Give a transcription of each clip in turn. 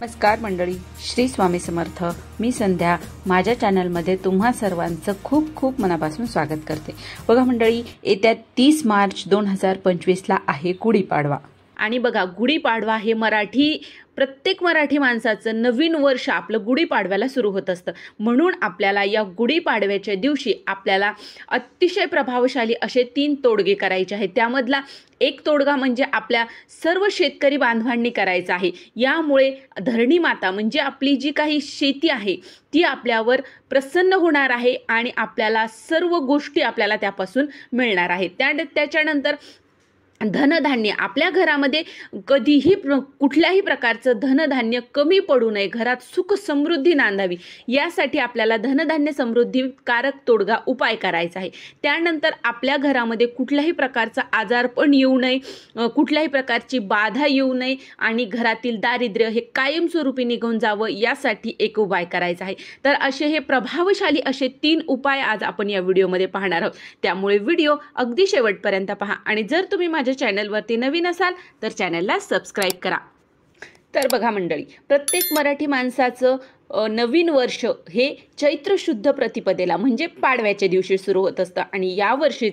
नमस्कार मंडळी, श्री स्वामी समर्थ. मी संध्या माझ्या चॅनलमध्ये तुम्हा सर्वांचं खूप खूप मनापासून स्वागत करते. बघा मंडळी, येत्या 30 मार्च 2025ला आहे गुढीपाडवा. आणि बघा, गुढीपाडवा हे प्रत्येक मराठी माणसाचं नवीन वर्ष आपलं गुढीपाडव्याला सुरू होत असतं. म्हणून आपल्याला या गुढीपाडव्याच्या दिवशी आपल्याला अतिशय प्रभावशाली असे 3 तोडगे करायचे आहेत. त्यामधला एक तोडगा म्हणजे आपल्या सर्व शेतकरी बांधवांनी करायचा आहे. यामुळे धरणी माता म्हणजे आपली जी काही शेती आहे ती आपल्यावर प्रसन्न होणार आहे आणि आपल्याला सर्व गोष्टी आपल्याला त्यापासून मिळणार आहेत. त्याच्यानंतर धनधान्य आपल्या घरामध्ये कधीही कुठल्याही प्रकारचं धनधान्य कमी पडू नये, घरात सुख समृद्धी नांदावी यासाठी आपल्याला धनधान्य समृद्धीकारक तोडगा उपाय करायचा आहे. त्यानंतर आपल्या घरामध्ये कुठल्याही प्रकारचा आजारपण येऊ नये, कुठल्याही प्रकारची बाधा येऊ नये आणि घरातील दारिद्र्य हे कायमस्वरूपी निघून जावं यासाठी एक उपाय करायचा आहे. तर असे हे प्रभावशाली असे 3 उपाय आज आपण या व्हिडिओमध्ये पाहणार आहोत. त्यामुळे व्हिडिओ अगदी शेवटपर्यंत पहा आणि जर तुम्ही माझ्या चॅनलवरती नवीन असाल तर चॅनलला सबस्क्राईब करा. तर बघा मंडळी, प्रत्येक मराठी माणसाचं नवीन वर्ष हे चैत्र शुद्ध प्रतिपदेला म्हणजे पाडव्याच्या दिवशी सुरू होत असतं आणि यावर्षी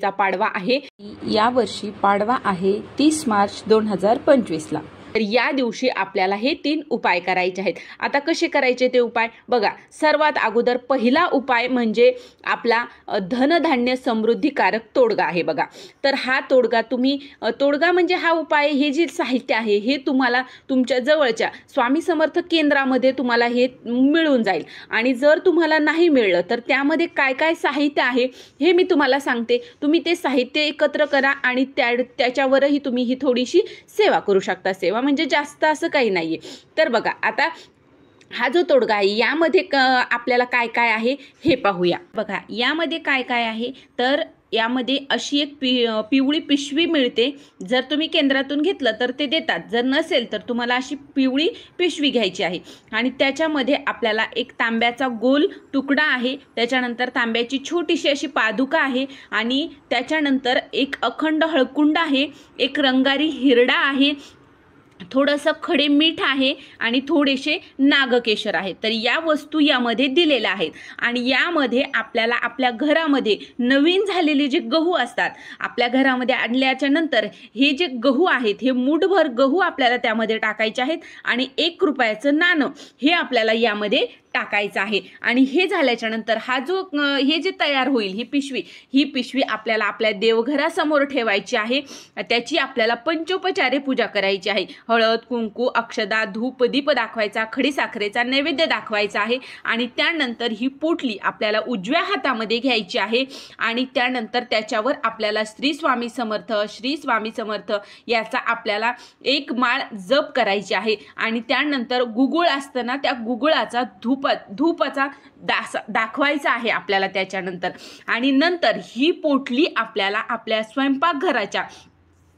पाडवा आहे 30 मार्च 2025ला. तर या दिवशी आपल्याला हे 3 उपाय करायचे आहेत. आता कसे करायचे ते उपाय बघा. सर्वात अगोदर पहिला उपाय म्हणजे आपला धनधान्य समृद्धीकारक तोडगा आहे बघा. तर हा तोडगा म्हणजे हा उपाय, हे जे साहित्य आहे हे तुम्हाला तुमच्या जवळच्या स्वामी समर्थ केंद्रामध्ये तुम्हाला हे मिळून जाईल. आणि जर तुम्हाला नाही मिळलं तर त्यामध्ये काय काय साहित्य आहे हे मी तुम्हाला सांगते. तुम्ही ते साहित्य एकत्र करा आणि त्याच्यावरही तुम्ही ही थोडीशी सेवा करू शकता. सेवा म्हणजे जास्त असं काही नाहीये. तर बघा, आता हा जो तोडगा आहे यामध्ये आपल्याला काय काय आहे हे पाहूया. बघा, यामध्ये काय काय आहे तर यामध्ये अशी एक पिवळी पिशवी मिळते. जर तुम्ही केंद्रातून घेतलं तर ते देतात, जर नसेल तर तुम्हाला अशी पिवळी पिशवी घ्यायची आहे. आणि त्याच्यामध्ये आपल्याला एक तांब्याचा गोल तुकडा आहे, त्याच्यानंतर तांब्याची छोटीशी अशी पादुका आहे आणि त्याच्यानंतर एक अखंड हळकुंड आहे, एक रंगारी हिरडा आहे, थोडंसं खडे मीठ आहे आणि थोडेसे नागकेशर आहे. तर या वस्तू यामध्ये दिलेल्या आहेत. आणि यामध्ये आपल्याला आपल्या घरामध्ये नवीन झालेले जे गहू असतात, आपल्या घरामध्ये आणल्याच्या नंतर हे जे गहू आहेत हे मूठभर गहू आपल्याला त्यामध्ये टाकायचे आहेत आणि 1 रुपयाचं नाणं हे आपल्याला यामध्ये टाकायचं आहे. आणि हे झाल्याच्या नंतर हे जे तयार होईल ही पिशवी आपल्याला आपल्या देवघरासमोर ठेवायची आहे. त्याची आपल्याला पंचोपचारे पूजा करायची आहे. हळद, कुंकू, अक्षदा, धूप, दीप दाखवायचा, खडीसाखरेचा नैवेद्य दाखवायचा आहे. आणि त्यानंतर ही पोटली आपल्याला उजव्या हातामध्ये घ्यायची आहे आणि त्यानंतर त्याच्यावर आपल्याला श्री स्वामी समर्थ याचा आपल्याला 1 माळ जप करायची आहे. आणि त्यानंतर गुगुळ असताना त्या गुगुळाचा धूपाचा दाखवायचा आहे आपल्याला त्याच्यानंतर. आणि नंतर ही पोटली आपल्याला आपल्या स्वयंपाकघराच्या,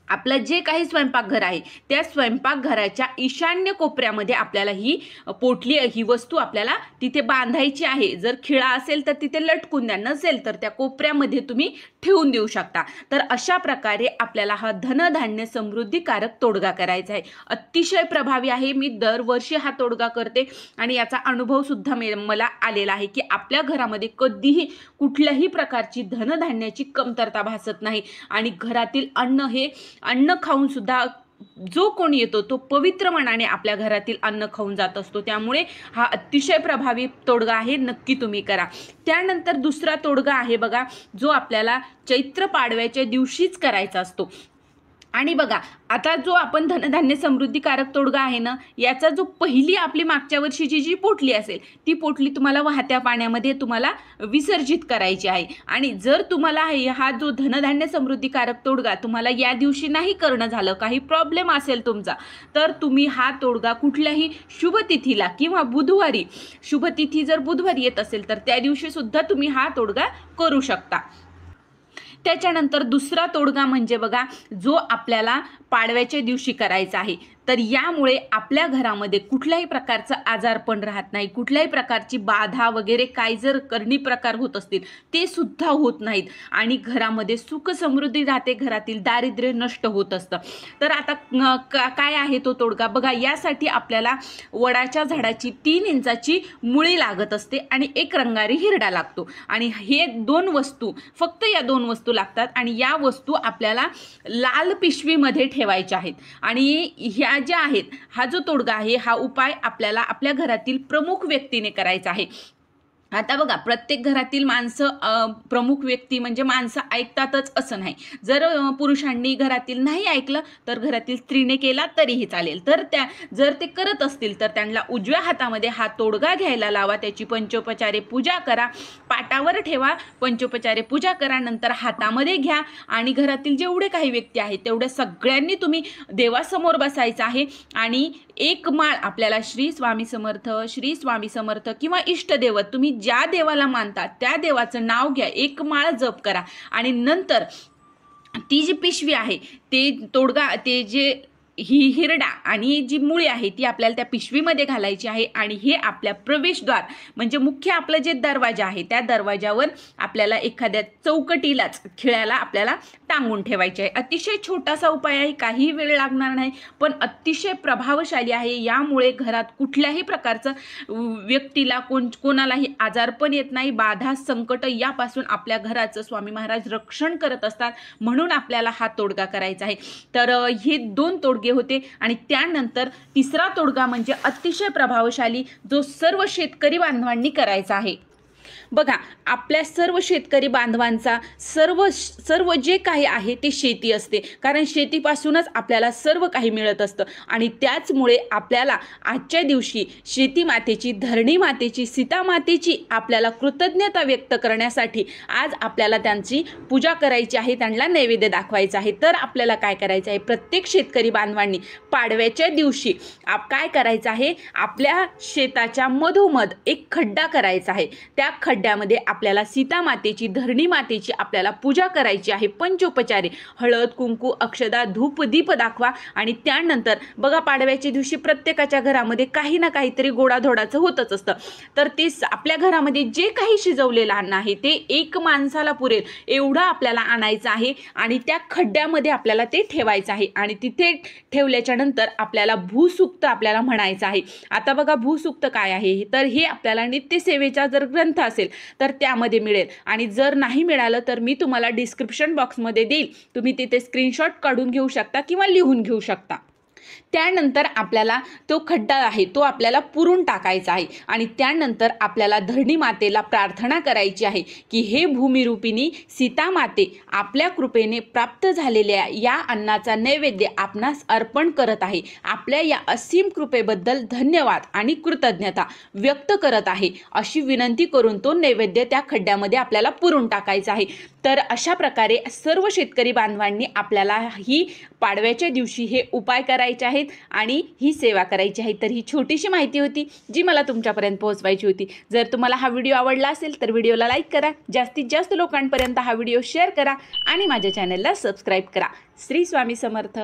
आपलं जे काही स्वयंपाकघर आहे त्या स्वयंपाकघराच्या ईशान्य कोपऱ्यामध्ये आपल्याला ही पोटली, ही वस्तू आपल्याला तिथे बांधायची आहे. जर खिळा असेल तर तिथे लटकून द्या, नसेल तर त्या कोपऱ्यामध्ये तुम्ही ठेवून देऊ शकता. तर अशा प्रकारे आपल्याला हा धनधान्य समृद्धीकारक तोडगा करायचा आहे. अतिशय प्रभावी आहे. मी दरवर्षी हा तोडगा करते आणि याचा अनुभव सुद्धा मला आलेला आहे की आपल्या घरामध्ये कधीही कुठल्याही प्रकारची धनधान्याची कमतरता भासत नाही आणि घरातील अन्न खाऊन सुद्धा जो कोणी येतो तो पवित्र मनाने आपल्या घरातील अन्न खाऊन जात असतो. त्यामुळे हा अतिशय प्रभावी तोडगा आहे, नक्की तुम्ही करा. त्यानंतर दुसरा तोडगा आहे बघा, जो आपल्याला चैत्र पाडव्याच्या दिवशीच करायचा असतो. आणि बघा, आता जो आपण धनधान्य समृद्धीकारक तोडगा आहे ना, याचा जो पहिली आपली मागच्या वर्षीची जी पोटली असेल ती पोटली तुम्हाला वाहत्या पाण्यामध्ये तुम्हाला विसर्जित करायची आहे. आणि जर तुम्हाला हा जो धनधान्य समृद्धीकारक तोडगा तुम्हाला या दिवशी नाही करणं झालं, काही प्रॉब्लेम असेल तुमचा, तर तुम्ही हा तोडगा कुठल्याही शुभतिथीला किंवा बुधवारी, शुभतिथी जर बुधवारी येत असेल तर त्या दिवशी सुद्धा तुम्ही हा तोडगा करू शकता. त्याच्यानंतर दुसरा तोडगा म्हणजे बघा, जो आपल्याला पाडव्याच्या दिवशी करायचा आहे. तर यामुळे आपल्या घरामध्ये कुठल्याही प्रकारचं आजारपण राहत नाही, कुठल्याही प्रकारची बाधा वगैरे काय जर करणी प्रकार होत असतील ते सुद्धा होत नाहीत आणि घरामध्ये सुख समृद्धी राहते, घरातील दारिद्र्य नष्ट होत असतं. तर आता काय आहे तो तोडगा बघा. यासाठी आपल्याला वडाच्या झाडाची 3 इंचाची मुळी लागत असते आणि एक रंगारी हिरडा लागतो आणि हे 2 वस्तू, फक्त या 2 वस्तू लागतात आणि या वस्तू आपल्याला लाल पिशवीमध्ये ठेवायच्या आहेत. आणि ह्या ज्या आहेत, हा जो तोडगा आहे, हा उपाय आपल्याला आपल्या घरातील प्रमुख व्यक्तीने करायचा आहे. आता बघा, प्रत्येक घरातील माणसं प्रमुख व्यक्ती म्हणजे माणसं ऐकतातच असं नाही. जर पुरुषांनी घरातील नाही ऐकलं तर घरातील स्त्रीने केला तरीही चालेल. तर जर ते करत असतील तर त्यांना उजव्या हातामध्ये हा तोडगा घ्यायला लावा, त्याची पंचोपचारे पूजा करा, पाटावर ठेवा, पंचोपचारे पूजा करा, नंतर हातामध्ये घ्या आणि घरातील जेवढे काही व्यक्ती आहेत तेवढ्या सगळ्यांनी तुम्ही देवासमोर बसायचं आहे आणि एक माळ आपल्याला श्री स्वामी समर्थ, श्री स्वामी समर्थ किंवा इष्टदेवत, तुम्ही ज्या देवाला मानता त्या देवाचं नाव घ्या, एक माळ जप करा आणि नंतर ती जी पिशवी आहे, ते तोडगा, ते जे ही हिरडा आणि जी मुळी आहे ती आपल्याला त्या पिशवीमध्ये घालायची आहे आणि हे आपल्या प्रवेशद्वार म्हणजे मुख्य आपलं जे दरवाजा आहे त्या दरवाजावर आपल्याला एखाद्या चौकटीलाच खिळ्याला आपल्याला टांगून ठेवायचे आहे. अतिशय छोटासा उपाय आहे, काही वेळ लागणार नाही, पण अतिशय प्रभावशाली आहे. यामुळे घरात कुठल्याही प्रकारचं व्यक्तीला कोणालाही आजारपण येत नाही, बाधा संकट यापासून आपल्या घराचं स्वामी महाराज रक्षण करत असतात. म्हणून आपल्याला हा तोडगा करायचा आहे. तर हे 2 तोडगे होते आणि त्यानंतर तिसरा तोडगा म्हणजे अतिशय प्रभावशाली, जो सर्व शेतकरी बांधवांनी करायचा आहे. बघा, आपल्या सर्व शेतकरी बांधवांचा सर्व जे काही आहे ते शेती असते, कारण शेतीपासूनच आपल्याला सर्व काही मिळत असतं आणि त्याचमुळे आपल्याला आजच्या दिवशी शेती मातेची, धरणी मातेची, सीता मातेची आपल्याला कृतज्ञता व्यक्त करण्यासाठी आज आपल्याला त्यांची पूजा करायची आहे, त्यांना नैवेद्य दाखवायचा आहे. तर आपल्याला काय करायचं आहे, प्रत्येक शेतकरी बांधवांनी पाडव्याच्या दिवशी काय करायचं आहे, आपल्या शेताच्या मधोमध एक खड्डा करायचा आहे. त्या खड्ड्यामध्ये आपल्याला सीता मातेची, धरणी मातेची आपल्याला पूजा करायची आहे. पंचोपचारे हळद, कुंकू, अक्षदा, धूप, दीप दाखवा आणि त्यानंतर बघा, पाडव्याच्या दिवशी प्रत्येकाच्या घरामध्ये काही ना काहीतरी गोडाधोडाचं होतच असतं. तर ते आपल्या घरामध्ये जे काही शिजवलेलं अन्न आहे ते एक माणसाला पुरेल एवढं आपल्याला आणायचं आहे आणि त्या खड्ड्यामध्ये आपल्याला ते ठेवायचं आहे आणि तिथे ठेवल्याच्या नंतर आपल्याला भूसूक्त आपल्याला म्हणायचं आहे. आता बघा, भूसूक्त काय आहे, तर हे आपल्याला नित्यसेवेचा जर ग्रंथ असेल तर त्यामध्ये मिळेल आणि जर नाही मिळालं तर मी तुम्हाला डिस्क्रिप्शन बॉक्समध्ये देईल, तुम्ही तिथे स्क्रीनशॉट काढून घेऊ शकता किंवा लिहून घेऊ शकता. त्यानंतर आपल्याला तो खड्डा आहे तो आपल्याला पुरून टाकायचा आहे आणि त्यानंतर आपल्याला धरणी मातेला प्रार्थना करायची आहे की हे भूमिरूपिणी सीता माते, आपल्या कृपेने प्राप्त झालेल्या या अन्नाचा नैवेद्य आपणास अर्पण करत आहे. आपल्या या असीम कृपेबद्दल धन्यवाद आणि कृतज्ञता व्यक्त करत आहे, अशी विनंती करून तो नैवेद्य त्या खड्ड्यामध्ये आपल्याला पुरून टाकायचा आहे. तर अशा प्रकारे सर्व शेतकरी बांधवांनी आपल्याला ही पाडव्याच्या दिवशी हे उपाय करायचे आहेत आणि ही सेवा करायची आहे. तर ही छोटीशी माहिती होती जी मला तुमच्यापर्यंत पोहोचवायची होती. जर तुम्हाला हा व्हिडिओ आवडला असेल तर व्हिडिओला लाईक करा, जास्तीत जास्त लोकांपर्यंत हा व्हिडिओ शेअर करा आणि माझ्या चॅनलला सबस्क्राईब करा. श्री स्वामी समर्थ.